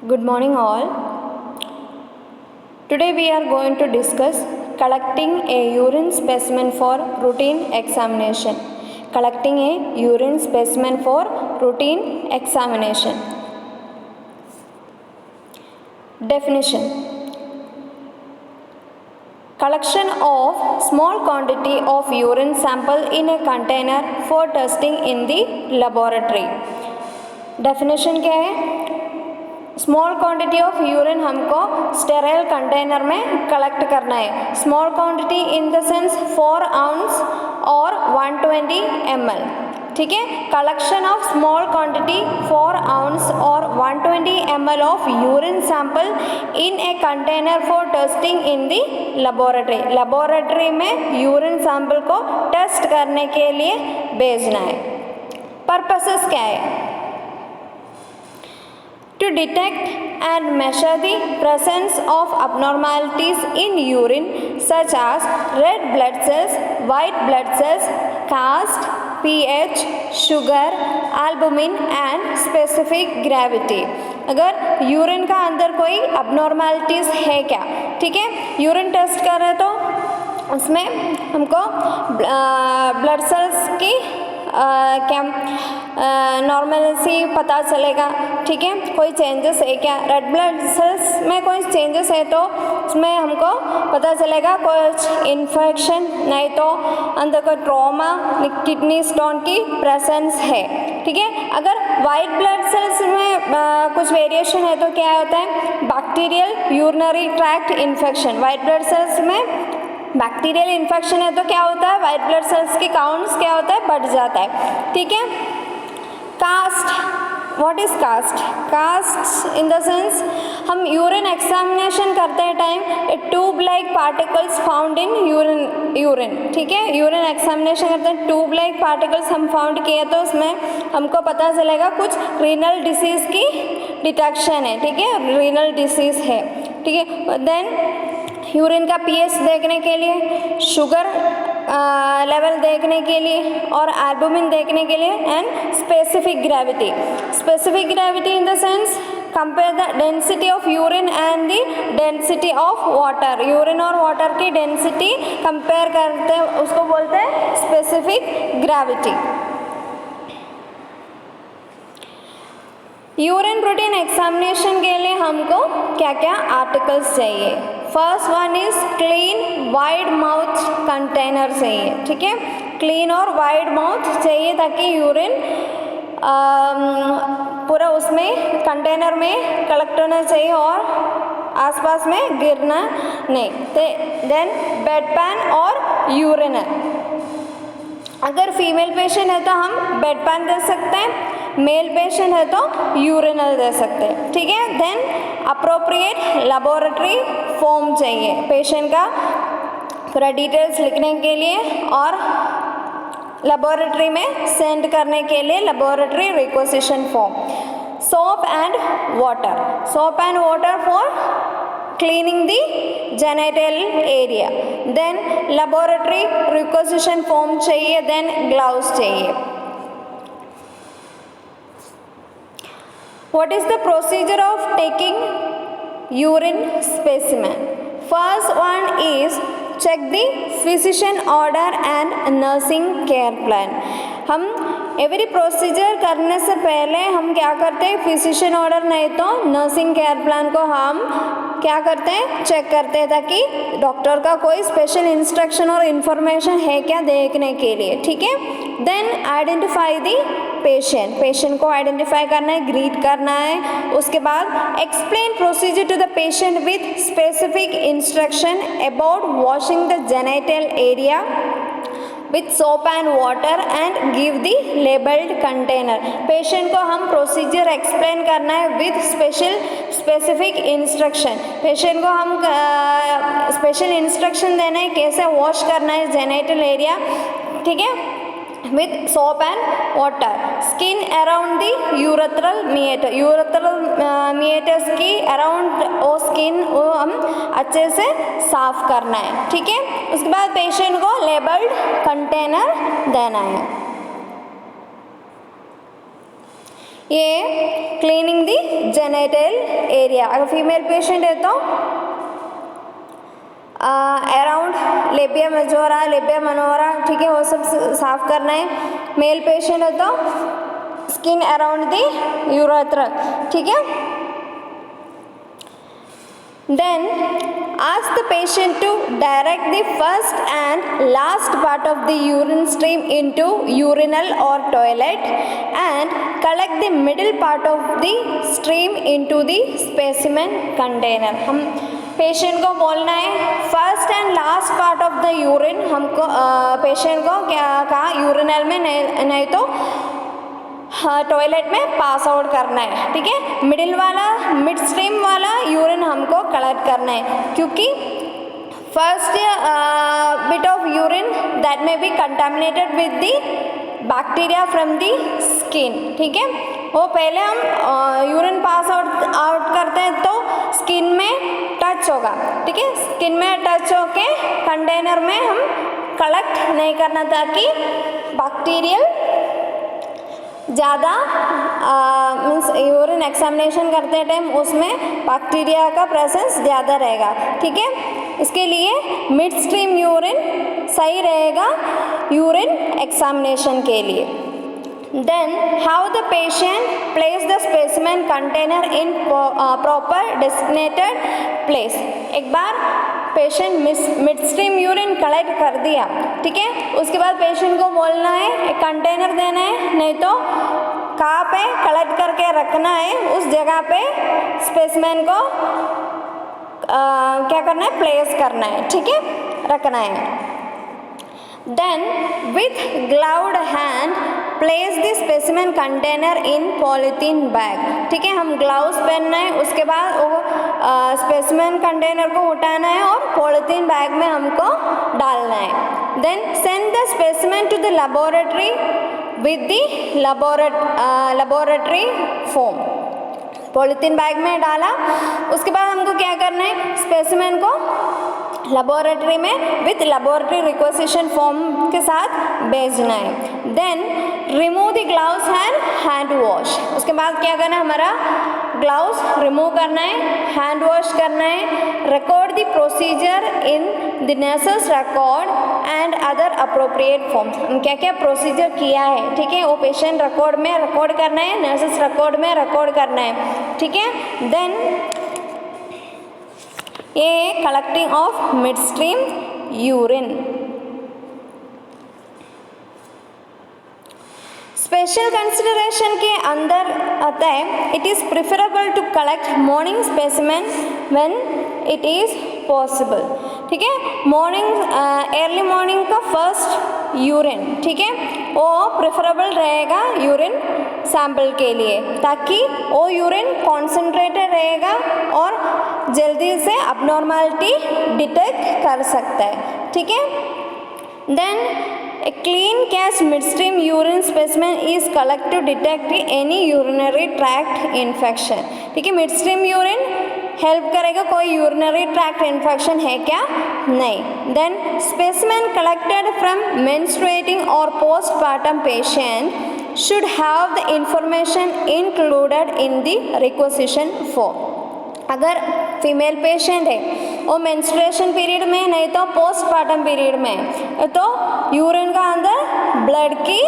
Good morning all. Today we are going to discuss collecting a urine specimen for routine examination. Collecting a urine specimen for routine examination. Definition: collection of small quantity of urine sample in a container for testing in the laboratory. Definition क्या है? Small quantity of urine हमको sterile container में collect करना है. Small quantity in the sense 4 ounce और 120 ml. ठीक है. Collection of small quantity 4 ounce और 120 ml of urine sample in a container for testing in the laboratory. Laboratory में urine sample को टेस्ट करने के लिए भेजना है. पर्पसेस क्या है? To detect and measure the presence of abnormalities in urine such as red blood cells, white blood cells, caste, pH, sugar, albumin and specific gravity. अगर यूरिन का अंदर कोई abnormalities है क्या? ठीक है. यूरिन टेस्ट कर रहे तो उसमें हमको ब्लड सेल्स की क्या नॉर्मलसी पता चलेगा. ठीक है. कोई चेंजेस है क्या? रेड ब्लड सेल्स में कोई चेंजेस है तो उसमें हमको पता चलेगा कुछ इन्फेक्शन, नहीं तो अंदर कोई ट्रॉमा, किडनी स्टोन की प्रेजेंस है. ठीक है. अगर वाइट ब्लड सेल्स में कुछ वेरिएशन है तो क्या होता है? Bacterial urinary tract infection. White blood cells में बैक्टीरियल इन्फेक्शन है तो क्या होता है? वाइट ब्लड सेल्स की काउंट्स क्या होता है? बढ़ जाता है. ठीक है. Cast, what is cast? Cast in the sense हम यूरिन एग्जामिनेशन करते time tube like particles found in urine. ठीक है. यूरिन एग्जामिनेशन करते हैं, ट्यूब लाइक पार्टिकल्स हम फाउंड किए तो उसमें हमको पता चलेगा कुछ रीनल डिसीज की डिटेक्शन है. ठीक है. रीनल डिसीज है. ठीक है. देन यूरिन का पीएच देखने के लिए, शुगर लेवल देखने के लिए और एल्बुमिन देखने के लिए and specific gravity. Specific gravity in the sense compare the density of urine and the density of water. Urine और वाटर की डेंसिटी कंपेयर करते हैं, उसको बोलते हैं specific gravity. Urine routine examination के लिए हमको क्या क्या आर्टिकल्स चाहिए? First one is clean wide mouth container चाहिए. ठीक है. क्लीन और वाइड माउथ चाहिए ताकि यूरिन पूरा उसमें कंटेनर में कलेक्ट होना चाहिए और आसपास में गिरना नहीं. देन बेड पैन और यूरिनर. अगर फीमेल पेशेंट है तो हम बेड पैन दे सकते हैं, मेल पेशेंट है तो यूरिनल दे सकते हैं. ठीक है. देन अप्रोप्रिएट लेबोरेटरी फॉर्म चाहिए पेशेंट का पूरा डिटेल्स लिखने के लिए और लेबोरेटरी में सेंड करने के लिए laboratory requisition form. Soap and water. Soap and water for cleaning the genital area. Then laboratory requisition form चाहिए. देन ग्लव्स चाहिए. What is the procedure of taking urine specimen? First one is check the physician order and nursing care plan. हम every procedure करने से पहले हम क्या करते हैं? फिजिशियन ऑर्डर नहीं तो नर्सिंग केयर प्लान को हम क्या करते हैं? चेक करते हैं ताकि डॉक्टर का कोई स्पेशल इंस्ट्रक्शन और इन्फॉर्मेशन है क्या देखने के लिए. ठीक है. Then identify the patient. Patient को आइडेंटिफाई करना है, ग्रीट करना है. उसके बाद explain procedure to the patient with specific instruction about washing the genital area with soap and water and give the labeled container. Patient को हम प्रोसीजर एक्सप्लेन करना है विथ स्पेसिफिक इंस्ट्रक्शन. पेशेंट को हम स्पेशल इंस्ट्रक्शन देना है कैसे wash करना है जेनिटल एरिया. ठीक है. with soap and water. Skin around the urethral meatus. urethral meatus की around वो स्किन वो हम अच्छे से साफ करना है. ठीक है. उसके बाद पेशेंट को लेबल्ड कंटेनर देना है. ये क्लीनिंग दी जेनिटल एरिया, अगर फीमेल पेशेंट है तो अराउंड लेबिया मेजोरा, लेबिया मनोरा, ठीक है, वो सब साफ करना है। मेल पेशेंट है तो स्किन अराउंड द यूरेथ्रा, ठीक है। Then ask the patient to direct the first and last part of the urine stream into urinal or toilet and collect the middle part of the stream into the specimen container। हम patient को बोलना है first and last part of the urine हमको patient को क्या कहा, urinal में नहीं तो टॉयलेट में पास आउट करना है, ठीक है। मिडिल वाला, मिड स्ट्रीम वाला यूरिन हमको कलेक्ट करना है, क्योंकि first bit of urine that may be contaminated with the bacteria from the skin, ठीक है। वो पहले हम यूरिन पास आउट करते हैं तो स्किन में टच होगा, ठीक है। स्किन में टच होके कंटेनर में हम कलेक्ट नहीं करना, ताकि बैक्टीरियल ज़्यादा मीन्स यूरिन एग्जामिनेशन करते टाइम उसमें बैक्टीरिया का प्रेजेंस ज़्यादा रहेगा, ठीक है। इसके लिए मिड स्ट्रीम यूरिन सही रहेगा यूरिन एग्जामिनेशन के लिए। Then how the patient place the specimen container in proper designated place। एक बार patient mid stream urine collect कर दिया, ठीक है, उसके बाद पेशेंट को बोलना है एक कंटेनर देना है, नहीं तो कहाँ पे कलेक्ट करके रखना है उस जगह पे स्पेसिमेन को क्या करना है, प्लेस करना है, ठीक है, रखना है। Then with gloved hand place the specimen container in polythene bag, ठीक है, हम ग्लव्स पहनना है, उसके बाद वो स्पेसिमेन कंटेनर को उठाना है और पॉलीथीन बैग में हमको डालना है। Then send the specimen to the laboratory with the laboratory form। Polythene bag में डाला, उसके बाद हमको क्या करना है, स्पेसिमेन को लेबोरेटरी में विथ लेबोरेटरी रिक्वेजिशन फॉर्म के साथ भेजना है। Then remove the gloves and hand wash, उसके बाद क्या करना है, हमारा ग्लव्स रिमूव करना है, हैंड वॉश करना है। Record the procedure in the nurses record and other appropriate forms. हम क्या क्या प्रोसीजर किया है, ठीक है, वो पेशेंट रिकॉर्ड में रिकॉर्ड करना है, नर्सेस रिकॉर्ड में रिकॉर्ड करना है, ठीक है। देन ये collecting of mid stream urine. Special consideration के अंदर आता है, it is preferable to collect morning specimen when it is possible, ठीक है। मॉर्निंग अर्ली मॉर्निंग का फर्स्ट यूरिन, ठीक है, वो प्रिफरेबल रहेगा यूरिन सैंपल के लिए, ताकि वो यूरिन कॉन्सेंट्रेटेड रहेगा और जल्दी से अबनॉर्मलिटी डिटेक्ट कर सकता है, ठीक है। Then a clean cast midstream urine specimen is collected to detect any urinary tract infection, ठीक है। midstream urine हेल्प करेगा कोई यूरिनरी ट्रैक्ट इन्फेक्शन है क्या, नहीं। Then specimen collected from menstruating और postpartum patient should have the information included in the requisition form. अगर female patient है वो मेंस्ट्रुएशन पीरियड में, नहीं तो पोस्टपार्टम पीरियड में, तो यूरिन का अंदर ब्लड की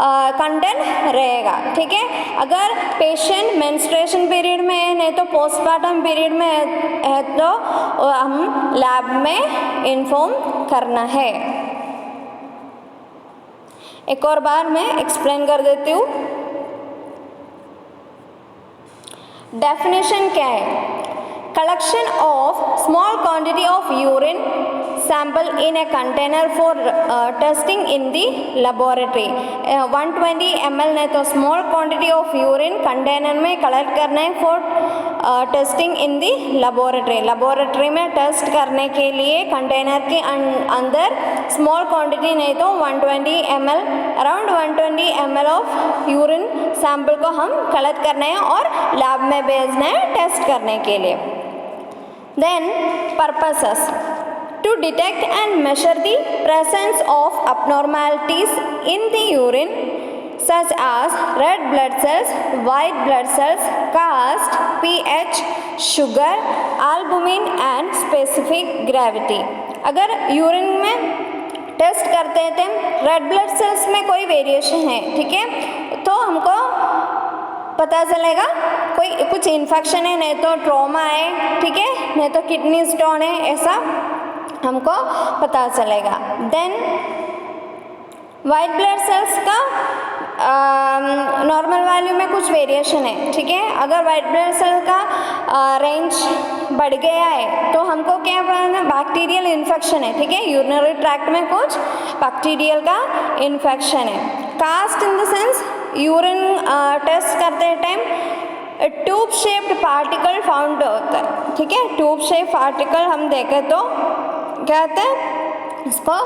कंटेंट रहेगा, ठीक है। अगर पेशेंट मेंस्ट्रुएशन पीरियड में है, नहीं तो पोस्टपार्टम पीरियड में है तो हम लैब में इन्फॉर्म करना है। एक और बार मैं एक्सप्लेन कर देती हूँ। डेफिनेशन क्या है, collection of small quantity of urine sample in a container for testing in the laboratory। 120 ml नहीं तो small quantity of urine container में collect करना है for testing in the laboratory। laboratory में test करने के लिए container के अंदर small quantity नहीं तो 120 ml around 120 ml of urine sample को हम collect करना है और lab में भेजना है test करने के लिए। Then purposes to detect and measure the presence of abnormalities in the urine such as red blood cells, white blood cells, caste, pH, sugar, albumin and specific gravity. अगर यूरिन में test करते थे red blood cells में कोई variation है, ठीक है, तो हमको पता चलेगा कोई कुछ इन्फेक्शन है, नहीं तो ट्रॉमा है, ठीक है, नहीं तो किडनी स्टोन है, ऐसा हमको पता चलेगा. देन वाइट ब्लड सेल्स का नॉर्मल वैल्यू में कुछ वेरिएशन है, ठीक है. अगर वाइट ब्लड सेल का रेंज बढ़ गया है तो हमको क्या पता, बैक्टीरियल इन्फेक्शन है, ठीक है, यूरिनरी ट्रैक्ट में कुछ बैक्टीरियल का इन्फेक्शन है. Cast in the sense urine test करते time tube shaped particle found होता है, ठीक है. ट्यूब शेप पार्टिकल हम देखें तो क्या कहते हैं, इसको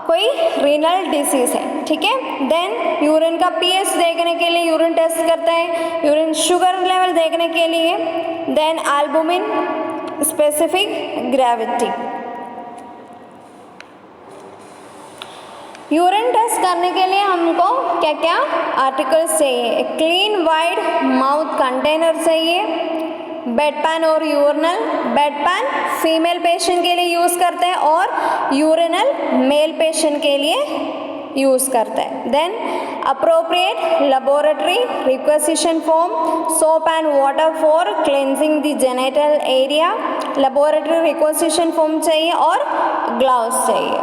कोई रीनल डिसीज है, ठीक है. देन यूरिन का पीएच देखने के लिए यूरिन टेस्ट करते हैं, यूरिन शुगर लेवल देखने के लिए. Then albumin, specific gravity. Urine test करने के लिए हमको क्या क्या आर्टिकल्स चाहिए. क्लीन वाइड माउथ कंटेनर चाहिए. बेड पैन और यूरिनल. बेड पैन फीमेल पेशेंट के लिए यूज़ करते हैं और यूरिनल मेल पेशेंट के लिए यूज़ करते हैं. Then appropriate laboratory requisition form, soap and water for cleansing the genital area. Laboratory requisition form चाहिए और ग्लव्स चाहिए.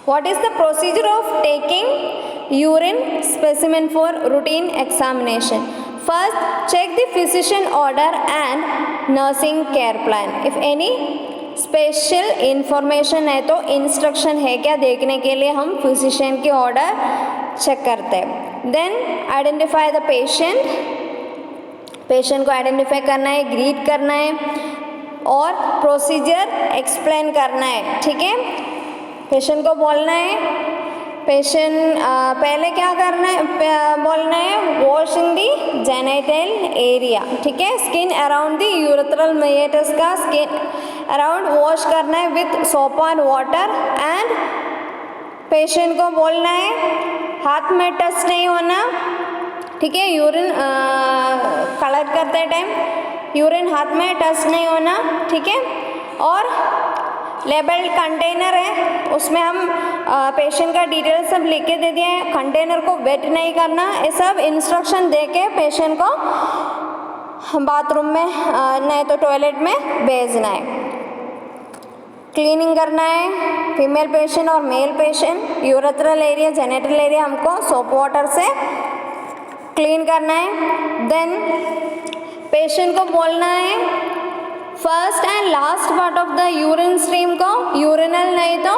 What is the procedure of taking urine specimen for routine examination? First, check the physician order and nursing care plan. If any special information है तो instruction है क्या देखने के लिए हम physician के order check करते हैं. Then identify the patient. Patient को identify करना है, greet करना है और procedure explain करना है, ठीक है. पेशेंट को बोलना है, पेशेंट पहले क्या करना है, बोलना है वॉशिंग दी जेनिटल एरिया, ठीक है. स्किन अराउंड दी यूरेथ्रल मेयटस का स्किन अराउंड वॉश करना है with soap and water. And patient को बोलना है हाथ में टच नहीं होना, ठीक है. यूरिन कलेक्ट करते टाइम यूरिन हाथ में टच नहीं होना, ठीक है. और लेबल्ड कंटेनर है, उसमें हम पेशेंट का डिटेल सब लिख के दे दिया है. कंटेनर को वेट नहीं करना, ये सब इंस्ट्रक्शन दे के पेशेंट को बाथरूम में नहीं तो टॉयलेट में भेजना है. क्लीनिंग करना है फीमेल पेशेंट और male patient. Urethral area, genital area हमको सोप वाटर से क्लीन करना है. देन पेशेंट को बोलना है first and last part of the urine stream को यूरिनल नहीं तो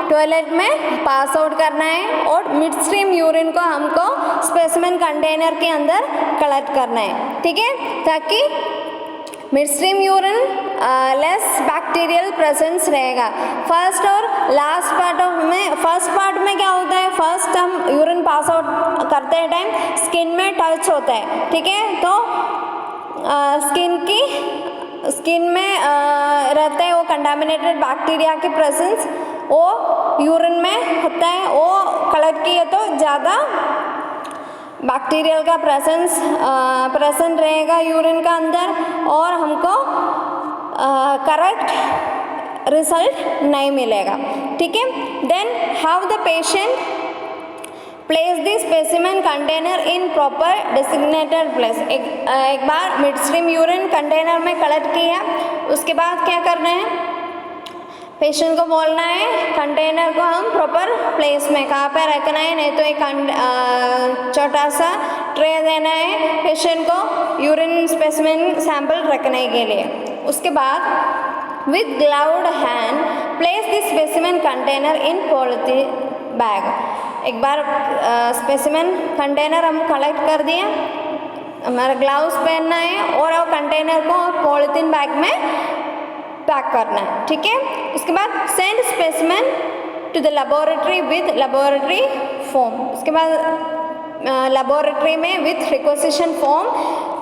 टॉयलेट में पास आउट करना है. और मिड स्ट्रीम यूरिन को हमको स्पेसिमेन कंटेनर के अंदर कलेक्ट करना है, ठीक है, ताकि mid stream urine less bacterial presence रहेगा. फर्स्ट और लास्ट पार्ट ऑफ में, फर्स्ट पार्ट में क्या होता है, फर्स्ट हम यूरिन पास आउट करते टाइम स्किन में टच होता है, ठीक है. तो स्किन में रहता है वो कंटामिनेटेड बैक्टीरिया की प्रेजेंस, वो यूरिन में होता है, वो कलेक्ट किए तो ज़्यादा बैक्टीरियल का प्रेजेंट रहेगा यूरिन का अंदर और हमको करेक्ट रिजल्ट नहीं मिलेगा, ठीक है. Then how the patient place the specimen container in proper designated place. एक बार मिड स्ट्रीम यूरिन कंटेनर में कलेक्ट किया, उसके बाद क्या करना है, पेशेंट को बोलना है कंटेनर को हम प्रॉपर प्लेस में कहाँ पे रखना है, नहीं तो एक छोटा सा ट्रे देना है पेशेंट को यूरिन स्पेसिमेन सैंपल रखने के लिए. उसके बाद with gloved hand place the specimen container in polythene bag. एक बार स्पेसिमेन कंटेनर हम कलेक्ट कर दिए, हमारा ग्लव्स पहनना है और वो कंटेनर को पॉलिथीन बैग में पैक करना है, ठीक है. उसके बाद send specimen to the laboratory with laboratory form. उसके बाद लेबोरेटरी में विथ रिक्वेजिशन फॉर्म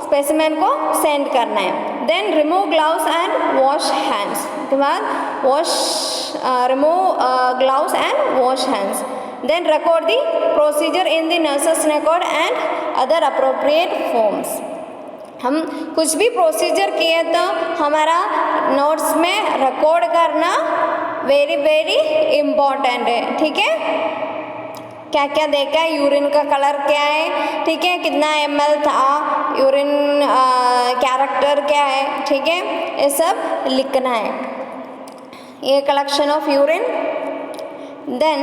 स्पेसिमेन को सेंड करना है. Then remove gloves and wash hands. उसके बाद remove gloves and wash hands. Then record the procedure in the nurses record and other appropriate forms. हम कुछ भी प्रोसीजर किए तो हमारा नोट्स में रिकॉर्ड करना वेरी वेरी इम्पोर्टेंट है, ठीक है। क्या क्या देखा है, यूरिन का कलर क्या है, ठीक है, कितना ml था, यूरिन कैरेक्टर क्या है, ठीक है, ये सब लिखना है। ये collection of urine. Then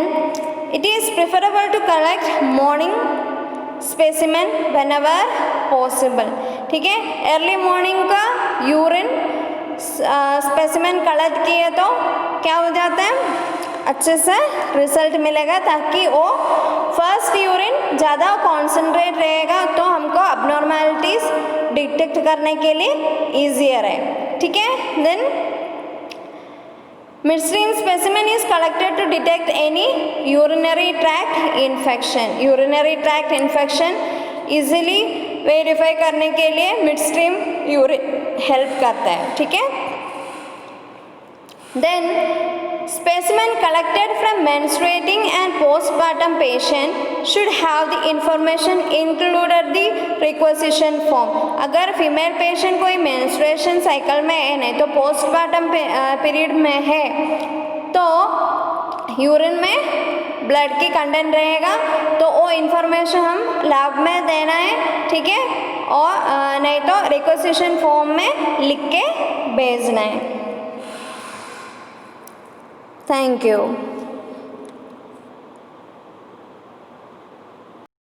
it is preferable to collect morning specimen whenever possible, ठीक है। अर्ली मॉर्निंग का यूरिन स्पेसिमेन कलेक्ट किए तो क्या हो जाता है, अच्छे से रिजल्ट मिलेगा, ताकि वो फर्स्ट यूरिन ज़्यादा कॉन्सेंट्रेट रहेगा तो हमको अबनॉर्मैलिटीज़ डिटेक्ट करने के लिए ईजियर है, ठीक है। Then midstream specimen is collected to detect any urinary tract infection. urinary tract infection easily verify करने के लिए midstream यूरिन हेल्प करता है, ठीक है। Then specimen collected from menstruating and postpartum patient should have the information included the requisition form. अगर female patient कोई menstruation cycle में है, नहीं तो postpartum पीरियड में है, तो यूरिन में ब्लड की कंटेंट रहेगा, तो वो इंफॉर्मेशन हम लैब में देना है, ठीक है, और नहीं तो रिक्वेजिशन फॉर्म में लिख के भेजना है। Thank you.